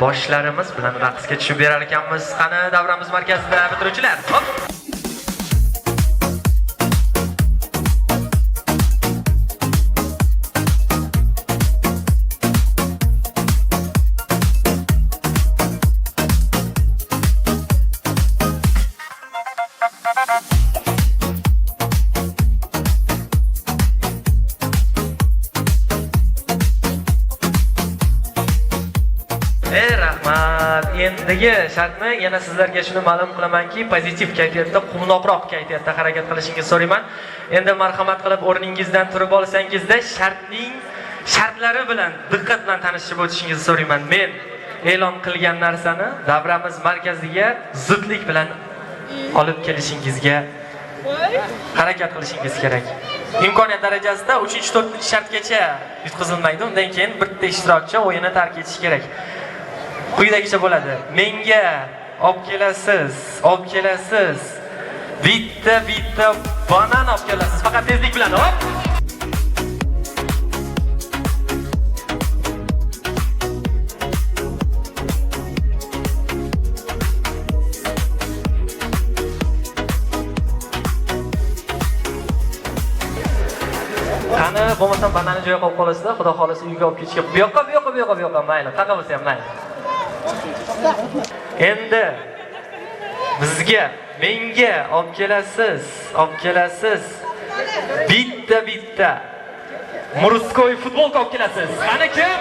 boshlarimiz bilan raqsga tushib berar ekanmiz. Qani davramiz markazida bitiruvchilar. Hop. Rahmat. Endigi shartni yana sizlarga shuni ma'lum qilamanki, pozitiv kayfiyatda, quvnoqroq kayfiyatda harakat qilishingizni so'rayman. Endi marhamat qilib o'rningizdan turib olsangizda shartlari bilan diqqat bilan tanishib o'tishingizni so'rayman. Men e'lon qilgan narsani davramiz markaziga zudlik bilan olib kelishingizga harakat qilishingiz kerak. Imkoniyat darajasida 3-4 shartgacha yutqizilmaydi. Undan keyin bitta ishtirokchi o'yinni tark etishi kerak. Quyidagicha bo'ladi. Menga olib kelasiz. Bitta banan olib kelasiz. Faqat tezlik bilan, hop. Qani, bo'lmasam bananni joyiga qo'yib qolasizda, xudo xolasa uyga olib ketishga. Bu yoqqa, mayli, qaqa bo'lsa ham mayli. Endi menga olib kelasiz. Bitta Murskoy futbolka olib kelasiz. Qani kim?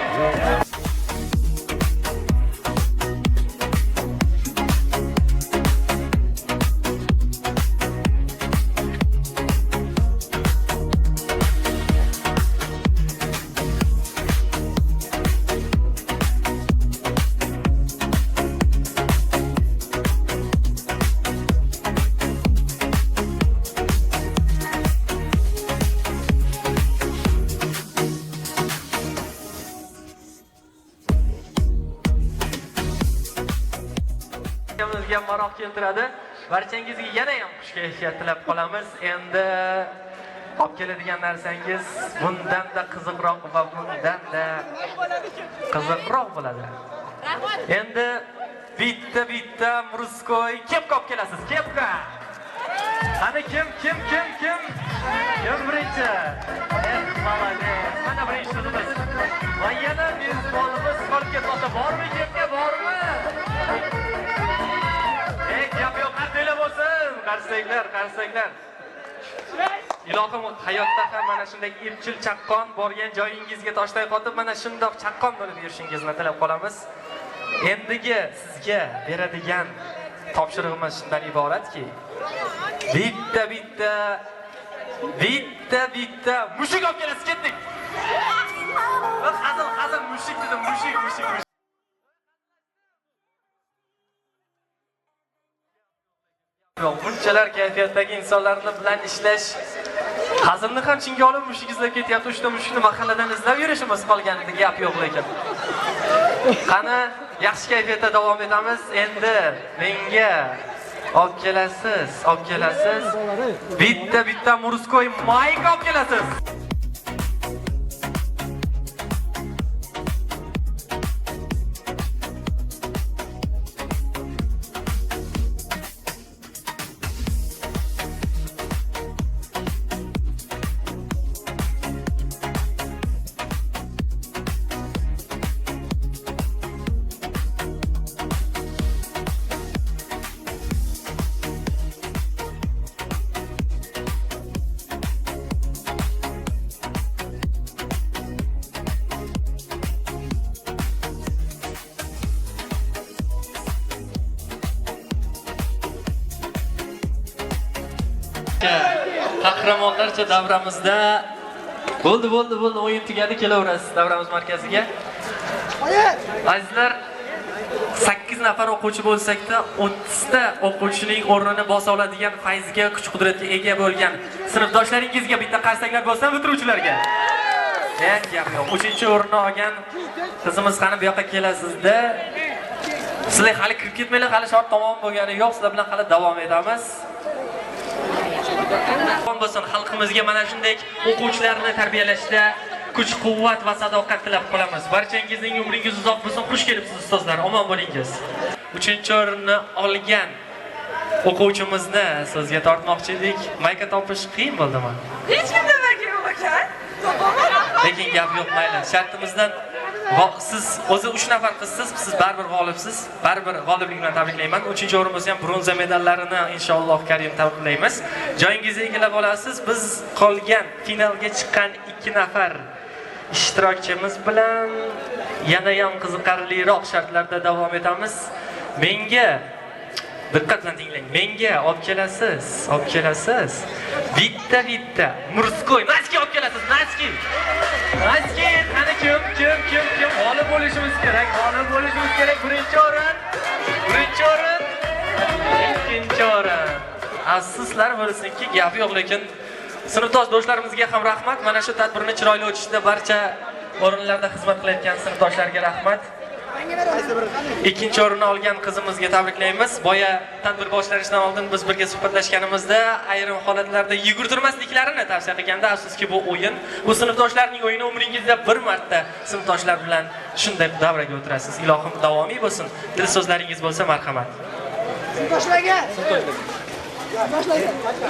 Bizga maroq keltiradi. Barchangizga yana ham xush kayfiyat tilab qolamiz. Endi olib keladigan narsangiz bundan-da qiziqroq va bundan-da qiziqroq bo'ladi. Endi bitta Murskoy kepka olib kelasiz. Kepka. Qani kim? Kim birinchi? Malades. Mana birinchi qizimiz. Va yana mezbonimiz qolib ketmoqda. Bormi kepka, bormi? Qarsaklar. Ilohim hayotda ham mana shunday epchil chaqqon borgan joyingizga toshday qotib, mana shundoq chaqqon bo'lib yurishingizni tilab qolamiz. Endigi sizga beradigan topshirig'imiz shundan iboratki, bitta mushuk olib kelasiz, ketdik. Hazil mushuk dedim, mushuk. Bunchalar kayfiyatdagi insonlarni bilan ishlash, hazilni ham chinga olib mushuk izlab ketyapti. Uchta mushukni mahalladan izlab yurishimiz qolganida gap yo'q lekin. Qani, yaxshi kayfiyatda davom etamiz. Endi menga olib kelasiz. Bitta Murskoy mayka olib kelasiz. Qahramonlarcha davramizda bo'ldi, o'yin tugadi, kelaverasiz davramiz markaziga. Azizlar, 8 nafar o'quvchi bo'lsak-da, 30 ta o'quvchining o'rnini bosa oladigan fayzga, kuch-qudratga ega bo'lgan sinfdoshlaringizga bitta qarsaklar bo'lsa, bitiruvchilarga. Gap yo'q. 3-o'rinni olgan qizimiz qani bu yoqqa kelasizda. Sizlar hali kirib ketmanglar, hali shart tamom bo'lgani yo'q. Sizlar bilan hali davom etamiz. Bo'lsin, xalqimizga mana shunday o'quvchilarni tarbiyalashda kuch-quvvat va sadoqat tilab qolamiz. Barchangizning umringiz uzoq bo'lsin. Xush kelibsiz ustozlar. Omon bo'lingiz. 3-o'rinni olgan o'quvchimizni sizga tortmoqchi edik. Mayka topish qiyin bo'ldimi? Hech kimda mayka yo'q ekan. Lekin gap yo'q, mayli. Shartimizdan siz o'zi 3 nafar qizsiz, siz baribir g'olibsiz. Baribir g'oliblik bilan tabriklayman. 3-o'rinimizni ham bronza medallarini inshaalloh karim tabriklaymiz. Joyingizga egallab olasiz. Biz qolgan finalga chiqqan 2 nafar ishtirokchimiz bilan yana ham qiziqarliroq shartlarda davom etamiz. Menga diqqat bilan tinglang. Menga olib kelasiz. Bitta murskoy, naski olib kelasiz, naski. Qani kim? G'olib bo'lishimiz kerak. Birinchi o'rin. Ikkinchi o'rin. Afsuslar bo'lsinki, gap yo'q, lekin sinfdosh do'stlarimizga ham rahmat. Mana shu tadbirni chiroyli o'tishida barcha o'rinlarda xizmat qilayotgan sinfdoshlarga rahmat. Ikkinchi o'rinni olgan qizimizga tabriklaymiz. Boya tadbir boshlanishidan oldin biz birga suhbatlashganimizda ayrim holatlarda yugurtirmasliklarini tavsiya qilganda, afsuski bu o'yin, bu sinfdoshlarning o'yini, umringizda bir marta sinfdoshlar bilan shunday davraga o'tirasiz. Ilohim davomiy bo'lsin. Dil so'zlaringiz bo'lsa marhamat. Sinfdoshlarga.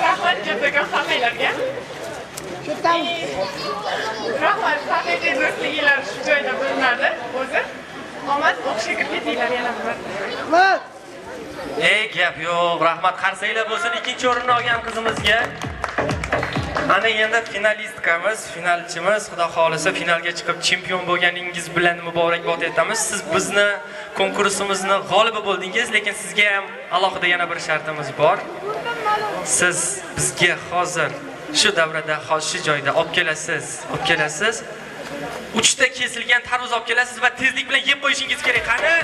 Rahmat kattaga faxriylarga. Rahmat haqiqiy do'stliklar shu joyda bo'linadi o'zi. Omad o'qishga kirib ketinglar yana bir marta. Gap yo'q, rahmat qarsanglar bo'lsin ikkinchi o'rinni olgan qizimizga. Ana endi finalistkamiz, finalchimiz, xudo xolisa finalga chiqib chempion bo'lganingiz bilan muborakbod etamiz. Siz bizni konkursimizni g'olibi bo'ldingiz, lekin sizga ham alohida yana bir shartimiz bor. Siz bizga hozir shu davrada, shu joyda olib kelasiz. 3 ta kesilgan tarvuz olib kelasiz va tezlik bilan yeb qo'yishingiz kerak. Qani?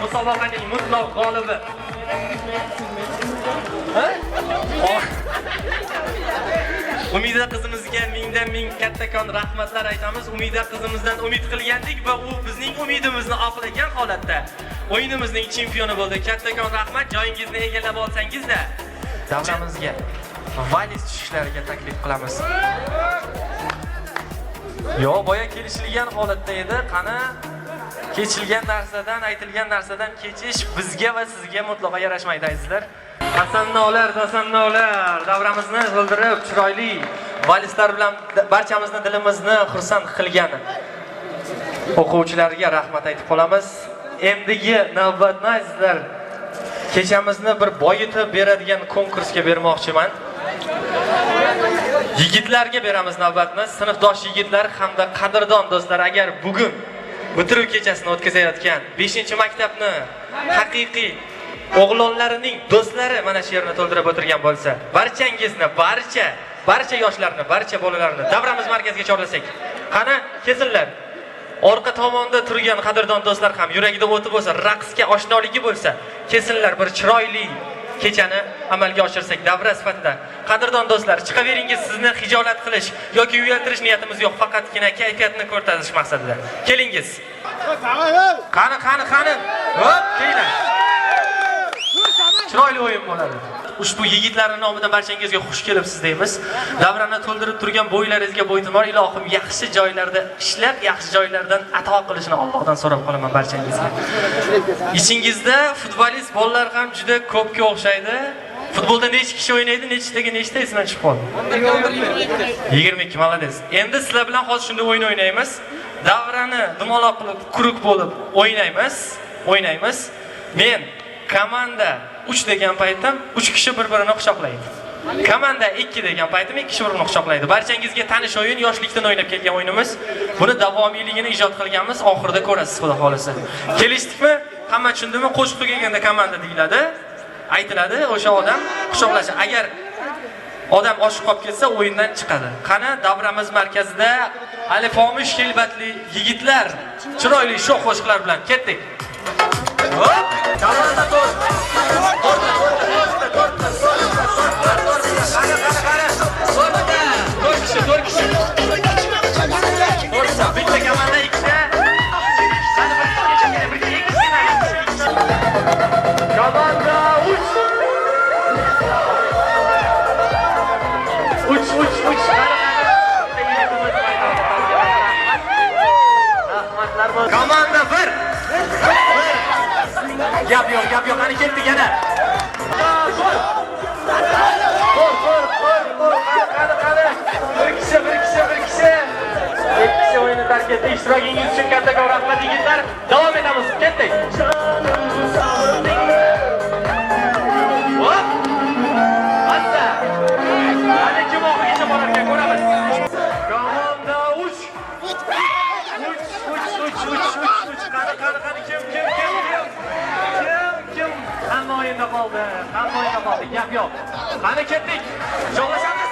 Musobaqaning mutlaq g'olibi. Umida qizimizga mingdan ming kattakon rahmatlar aytamiz. Umida qizimizdan umid qilgandik va u bizning umidimizni oqlagan holatda o'yinimizning chempioni bo'ldi. Kattakon rahmat. Joyingizni egallab olsangiz-da davramizga valiz tushishlariga taklif qilamiz. Yo'q, boya kelishilgan holatda edi. Qani kechilgan narsadan, aytilgan narsadan kechish bizga va sizga mutlaqo yarashmaydi azizlar. Hasannolar, davramizni to'ldirib, chiroyli valizlar bilan barchamizni dilimizni xursand qilgan o'quvchilarga rahmat aytib qolamiz. Endigi navbatni azizlar, kechamizni bir boyitib beradigan konkursga bermoqchiman. Yigitlarga beramiz navbatni. Sinfdosh yigitlar hamda qadrdon do'stlar, agar bugun bitiruv kechasini o'tkazayotgan 5-maktabni haqiqiy o'g'lonlarining do'stlari mana shu yerni to'ldirib o'tirgan bo'lsa, barchangizni, barcha yoshlarni, barcha bolalarni davramiz markaziga chorlasak. Qani, kesinlar. Orqa tomonda turgan qadrdon do'stlar ham yuragida o'ti bo'lsa, raqsga oshnoligi bo'lsa, kesinlar bir chiroyli kechani amalga oshirsak davra sifatida. Qadrdon do'stlar, chiqaveringiz, sizni hijolat qilish yoki uyaltirish niyatimiz yo'q, faqatgina kayfiyatni ko'rsatish maqsadida. Kelingiz. Qani. Hop, kelinglar. Chiroyli o'yin bo'ladi. Ushbu yigitlarning nomidan barchangizga xush kelibsiz deymiz. Davrani to'ldirib turgan bo'ylaringizga bo'ytimor, ilohim yaxshi joylarda ishlab, yaxshi joylardan ato qilishini Allohdan so'rab qolaman barchangizga. Ichingizda futbolist bolalar ham juda ko'pga o'xshaydi. Futbolda necha kishi o'ynaydi, nechtaga nechta esidan chiqib qoldi? 22, молодец. Endi sizlar bilan hozir shunday o'yin o'ynaymiz. Davrani dumaloq qilib, quruq bo'lib o'ynaymiz. Men komanda 3 degan paytda 3 kishi bir-birini quchoqlaydi. Komanda 2 degan paytim 2 kishi birini quchoqlaydi. Barchangizga tanish o'yin, yoshlikdan o'ynab kelgan o'yinimiz. Buni davomiyligini ijod qilganmiz, oxirida ko'rasiz, xudo xolisa. Kelishdikmi? Hamma tushundimi? Qo'shiq tugaganda komanda deyiladi. Aytiladi, o'sha odam quchoqlashi. Agar odam oshiq qolib ketsa, o'yindan chiqadi. Qani, davramiz markazida alifomish kelbatli yigitlar chiroyli sho'x qo'shiqlar bilan ketdik. Hop! Komanda to'rt. To'rt kishi. Bitta komanda ikkita. Komanda uch. Komanda 1. Gap yo'q. Qani ketdik yana. Qani. Bir kishi. Bir kishi o'yinni tark etdi. Ishtirokingiz uchun kattakon rahmat yigitlar. Davom etamiz. Ketdik. Hop! Asta. Hadi kim oxirigacha borar ekan, ko'ramiz. Komanda 3. Qani kim? Hamma o'yinda qoldi. Gap yo'q. Qani ketdik. Jo'lashamiz.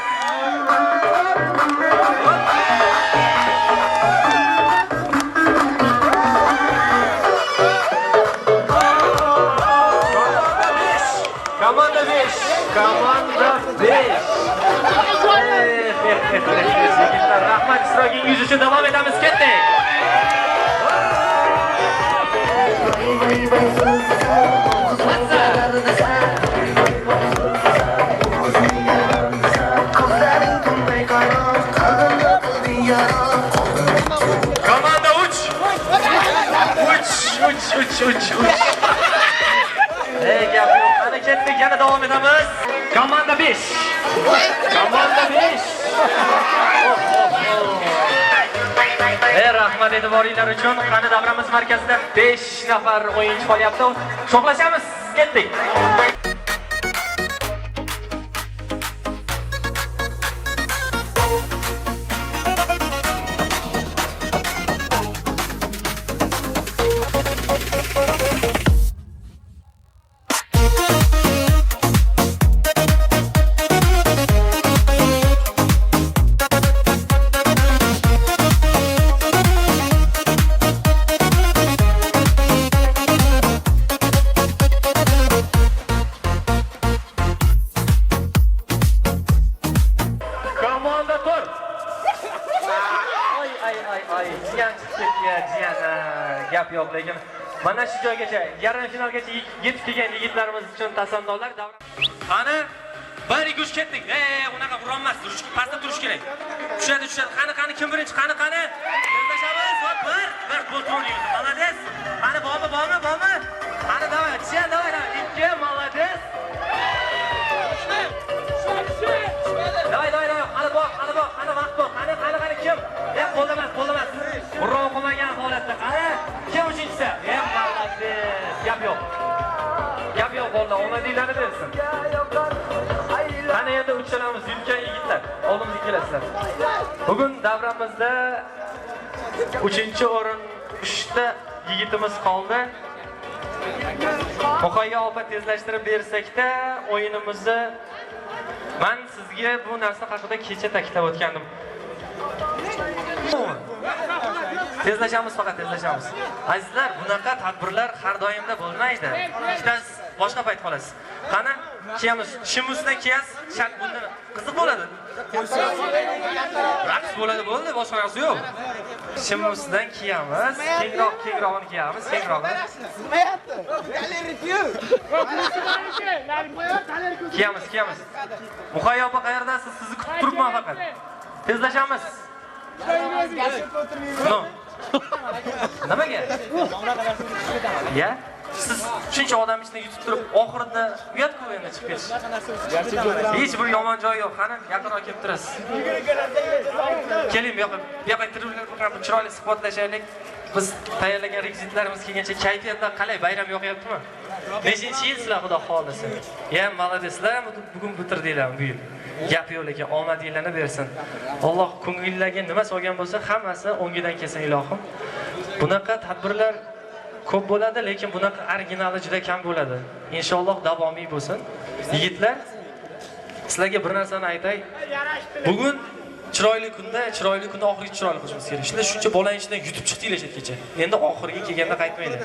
Komanda 5. Rahmat ishtirokingiz uchun davom etamiz. Ketdik. Komanda 3. Gap yo'q. Qani ketdik, yana davom etamiz. Komanda 5. Rahmat e'tiboringlar uchun. Qani davramiz markazida 5 nafar o'yinchi qolyapti. Sho'xlashamiz. Ketdik. Gap yo'q, lekin mana shu joygacha, yarim finalgacha yetib kelgan yigitlarimiz uchun tasannolar. Qani, 1-2-3 ketdik. Unaqa urolmas, pastda turish kerak. Tushadi. Qani kim birinchi? Qani. Tezlashamiz. Hop, 1 kontrol yurdi. Молодец. Qani, bormi? Qani, davay. 2, молодец. Davay. Qani bor. Qani vaqt bor. Qani kim? Qo'llamas. Burro qilmagan holatda. Qani, kim uchinchisi? Молодец. Gap yo'q. Qo'lda omadinglarni bersin. Qani endi uchalamiz yutgan yigitlar, oldimizga kelasizlar. Bugun davramizda 3-o'rin 3 ta yigitimiz qoldi. Muqayyo opa tezlashtirib bersak-da o'yinimizni men sizga bu narsa haqida kecha ta'kidlab o'tgandim. Tezlashamiz. Azizlar, bunaqa tadbirlar har doimda bo'lmaydi. Ikkitasi boshqa payt qolasiz. Qani, kiyamiz. Shimusdan kiyasiz, shart bunda qiziq bo'ladi. Raqs bo'ladi, boshqa narsa yo'q. Shimusdan kiyamiz, kengrog'ini kiyamiz, Kiyamiz. Muqayyo opa qayerdasiz? Sizni kutib turibman faqat. Tezlashamiz. No. Nimaga? Ya? Siz shuncha odam ichida yutib turib, oxirida uyat-ku endi chiqib ketish. Hech bir yomon joy yo'q. Qani, yaqinroq kelib turasiz. Keling, bu yoqqa kirib, chiroyli suhbatlashaylik. Biz tayyorlagan rekvizitlarimiz kelgancha kayfiyatlar qalay? Bayram yo'qyaptimi? Nechinchi yil sizlar xudo xolisa. Ya maladeslar, bugun bitirdinglar bu yil. Gap yo'q lekin omadinglarni bersin. Alloh ko'ngillarga nima solgan bo'lsa, hammasi o'ngidan kelsin ilohim. Bunaqa tadbirlar ko'p bo'ladi, lekin bunaqa originali juda kam bo'ladi. Inshaalloh davomiy bo'lsin. Yigitlar, sizlarga bir narsani aytay. Bugun chiroyli kunda oxirgi chiroyli qilishimiz kerak. Sizlar shuncha bolang ichidan yutib chiqdinglar chetgacha. Endi oxirgi kelganda qaytmaylar.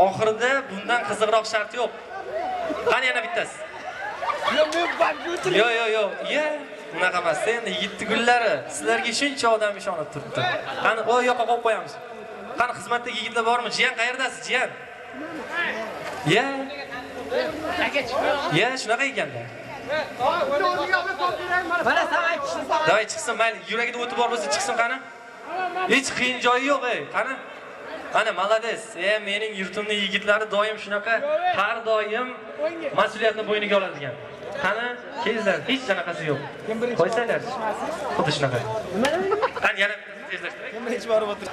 Oxirida bundan qiziqroq shart yo'q. Qani yana bittasi. Yo. Ya, unaqa emas. Endi yigitni gullari sizlarga shuncha odam ishonib turibdi. Qani o yoqqa qo'yib qo'yamiz. Qani xizmatdagi yigitlar bormi? Jiyan qayerdasiz, jiyan? Ya. Ya, shunaqa ekanda. Mana sen aytishsin. Davay chiqsin, mayli, yuragida o'ti bor bo'lsa chiqsin qani. Hech qiyin joyi yo'q, qani. Ana malades. Mening yurtimning yigitlari doim shunaqa, har doim mas'uliyatni bo'yniga oladigan. Qani, kelinglar, hech qanaqasi yo'q. Qo'ysanglar. Xuddi shunaqa. Qani yana tezlashtiring. Hech borib o'tir.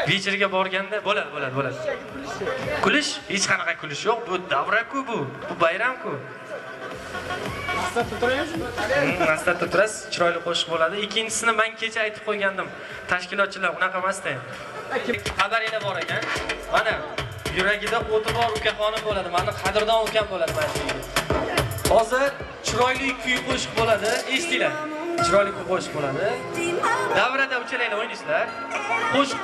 Vecheriga borganda bo'ladi. Kulish, hech qanaqa kulish yo'q. Bu davra-ku bu. Bu bayram-ku. Maqsadda turasiz, chiroyli qo'shiq bo'ladi. Ikkinchisini men kecha aytib qo'ygandim. Tashkilotchilar unaqa emasda. Xabaringlar bor ekan. Mana yuragida o'ti bor ukaxonim bo'ladi. Meni qadrdon ukam bo'ladi mana shu. Hozir chiroyli kuy qo'shiq bo'ladi. Eshitinglar. Chiroyli kuy qo'shiq bo'ladi. Davrada uchalaylar o'ynaysizlar. Qo'shiq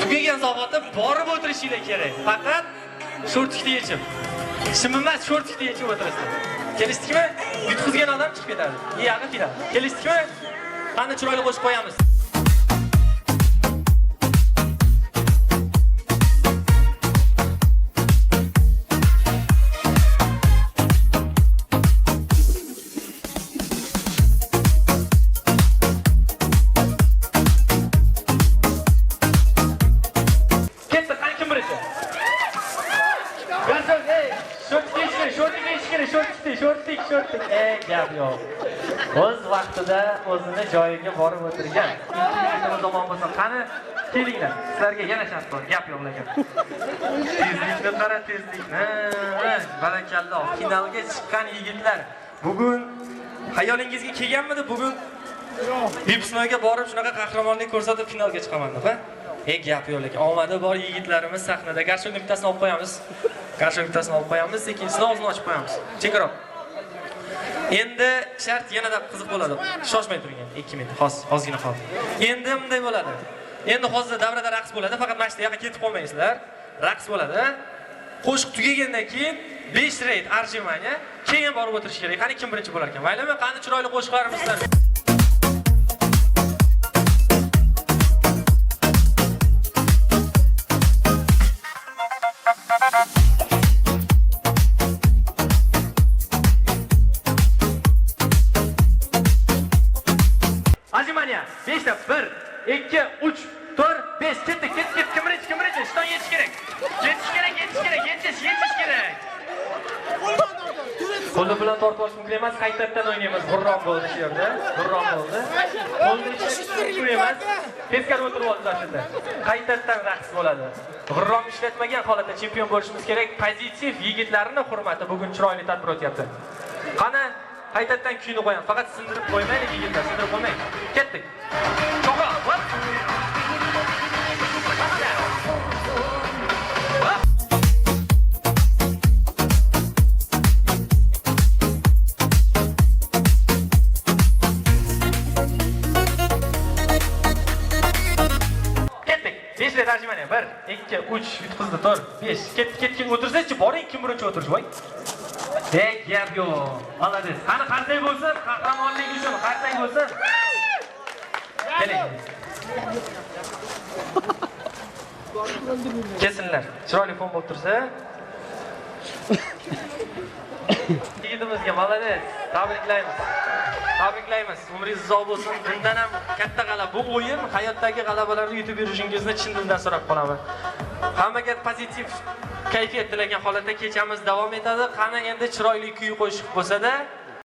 tugagan zavodda borib o'tirishinglar kerak. Faqat shortikni yechib. Shim emas, shortikni yechib o'tirasizlar. Kelishdikmi? Yutqizgan odam chiqib ketadi. Yag'i final. Kelishdikmi? Qani chiroyli qo'shib qo'yamiz. Ketdi, qani kim birinchi? Shortik. Gap yo'q. O'z vaqtida o'zini joyiga borib o'tirgan. Nima zamon bo'lsa, qani kelinglar. Sizlarga yana shart bor, gap yo'q lekin. Tezlikni qara, tezlikni. Barakalloh. Finalga chiqqan yigitlar. Bugun xayolingizga kelganmidi bugun? Bipsnoga borib shunaqa qahramonlik ko'rsatib finalga chiqaman deb, ha? Gap yo'q lekin. Omadi bor yigitlarimiz sahnada. Garshok bittasini olib qo'yamiz. Ikkinchisini og'zini ochib qo'yamiz. Chekroq. Endi shart yanada qiziq bo'ladi. Shoshmay turing, 2 minut, ozgina qoldi. Endi bunday bo'ladi. Endi hozir davrada raqs bo'ladi, faqat mana shu yoqqa ketib qolmaysizlar. Raqs bo'ladi. Qo'shiq tugagandan keyin 5 rayd arjimanya, keyin borib o'tirish kerak. Qani kim birinchi bo'lar ekan? Maylimi? Qani chiroyli qo'shiqlarimizlar. Azimaniya 5 ta 1 2 3 4 5 ketdik. Kim birinchi? Shton yetish kerak. Yetish kerak. Qo'li bilan tortib olish mumkin emas, qaytadan o'ynaymiz. G'urrom bo'ldi shu yerda. Qo'lni ishlatish emas. Teskari o'tirib oldilar shunda. Qaytadan raqs bo'ladi. G'urrom ishlatmagan holatda chempion bo'lishimiz kerak. Pozitiv yigitlarning hurmati bugun chiroyli tadbir o'tyapti. Qani qaytadan kuyni qo'yamiz. Faqat sindirib qo'ymaylik yigitlar, sindirib qo'ymang. Ketdik. Cho'g'o, hop. Ketdik. 5 ret arjimaniya. 1 2 3 yutqizdi, 4 5. Ketdik. O'tirsanchi, boring, kim birinchi o'tirish, voy. Gap yo'q. Malades. Qani qanday bo'lsin? Qahramonlik uchun qanday bo'lsin? Keling. Kesinlar. Chiroyli fon bo'lib tursa. Yigitimizga malades. Tabriklaymiz. Umringiz uzoq bo'lsin. Bundan ham katta g'alaba. Bu o'yin hayotdagi g'alabalarni yutib yurishingizni chin dildan so'rab qolaman. Hammaga pozitiv kayfiyat tilagan holatda kechamiz davom etadi. Qani endi chiroyli kuy qo'shiq bo'lsa-da,